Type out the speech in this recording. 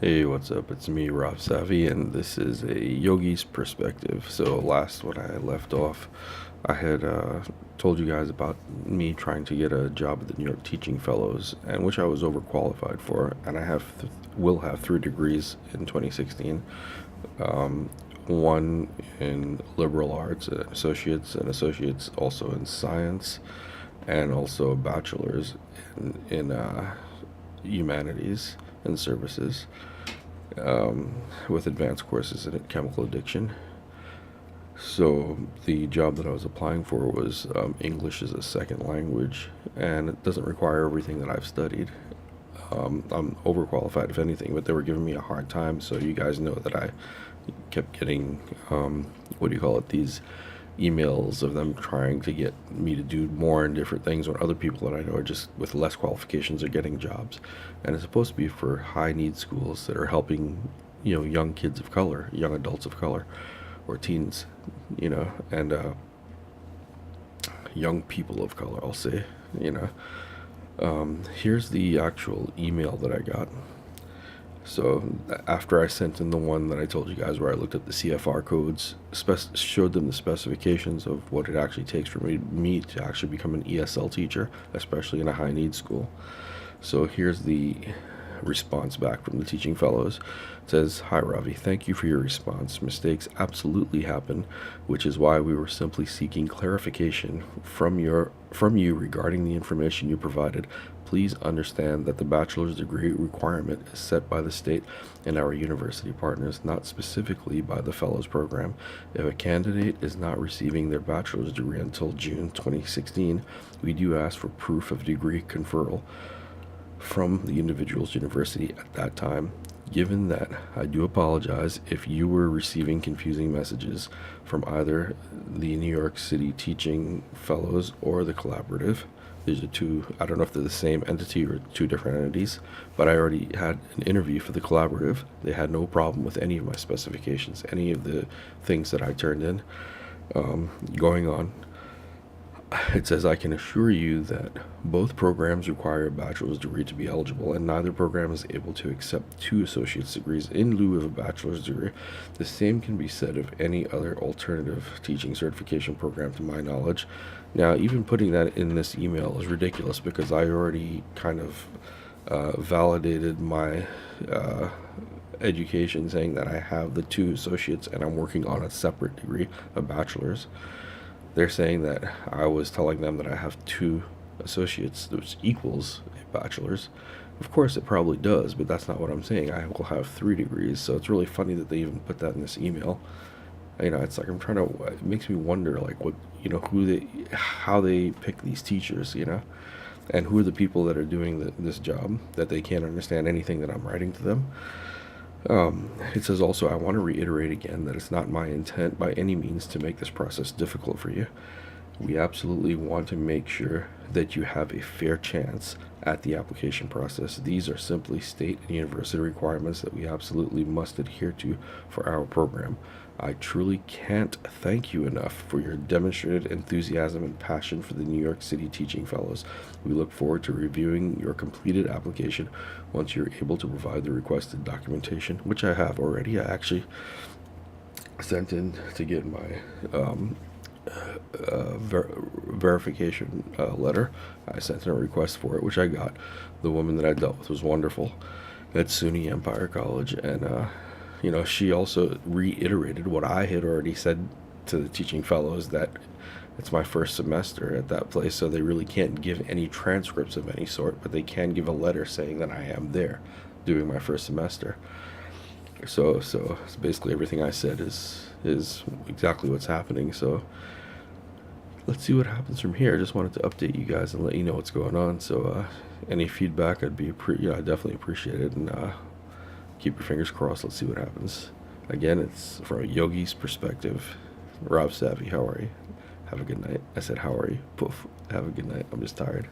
Hey, what's up? It's me, Rob Savvy, and this is a yogi's perspective. So, last when I left off, I had told you guys about me trying to get a job at the New York Teaching Fellows, and which I was overqualified for, and will have 3 degrees in 2016. One in liberal arts, and associates also in science, and also a bachelor's in humanities and services, with advanced courses in chemical addiction. So the job that I was applying for was English as a second language, and it doesn't require everything that I've studied. I'm overqualified, if anything, but they were giving me a hard time. So you guys know that I kept getting, what do you call it, these emails of them trying to get me to do more and different things when other people that I know are just with less qualifications are getting jobs. And it's supposed to be for high need schools that are helping, young kids of color, young adults of color, or teens, and young people of color, I'll say, Here's the actual email that I got. So after I sent in the one that I told you guys where I looked at the CFR codes, showed them the specifications of what it actually takes for me to actually become an ESL teacher, especially in a high need school. So here's the response back from the teaching fellows. It says, "Hi Ravi, thank you for your response. Mistakes absolutely happen, which is why we were simply seeking clarification from you regarding the information you provided. Please understand that the bachelor's degree requirement is set by the state and our university partners, not specifically by the fellows program. If a candidate is not receiving their bachelor's degree until June 2016, we do ask for proof of degree conferral from the individual's university at that time. Given that, I do apologize if you were receiving confusing messages from either the New York City Teaching Fellows or the Collaborative." These are two, I don't know if they're the same entity or two different entities, but I already had an interview for the Collaborative. They had no problem with any of my specifications, any of the things that I turned in. Going on, it says, "I can assure you that both programs require a bachelor's degree to be eligible, and neither program is able to accept 2 associate's degrees in lieu of a bachelor's degree. The same can be said of any other alternative teaching certification program to my knowledge." Now, even putting that in this email is ridiculous because I already kind of validated my education, saying that I have the 2 associates and I'm working on a separate degree, a bachelor's. They're saying that I was telling them that I have 2 associates, which equals a bachelor's. Of course, it probably does, but that's not what I'm saying. I will have 3 degrees, so it's really funny that they even put that in this email. It's like it makes me wonder, like, how they pick these teachers, and who are the people that are doing this job that they can't understand anything that I'm writing to them. It says also, "I want to reiterate again that it's not my intent by any means to make this process difficult for you. We absolutely want to make sure that you have a fair chance at the application process. These are simply state and university requirements that we absolutely must adhere to for our program. I truly can't thank you enough for your demonstrated enthusiasm and passion for the New York City Teaching Fellows. We look forward to reviewing your completed application once you're able to provide the requested documentation," which I have already. I actually sent in to get my verification letter. I sent in a request for it, which I got. The woman that I dealt with was wonderful at SUNY Empire College, and she also reiterated what I had already said to the teaching fellows, that it's my first semester at that place, so they really can't give any transcripts of any sort, but they can give a letter saying that I am there doing my first semester. So basically everything I said is exactly what's happening. So let's see what happens from here. I just wanted to update you guys and let you know what's going on. So any feedback, I'd I definitely appreciate it, and keep your fingers crossed. Let's see what happens. Again, it's from a yogi's perspective. Rob Savvy, how are you? Have a good night. I said, how are you? Poof. Have a good night. I'm just tired.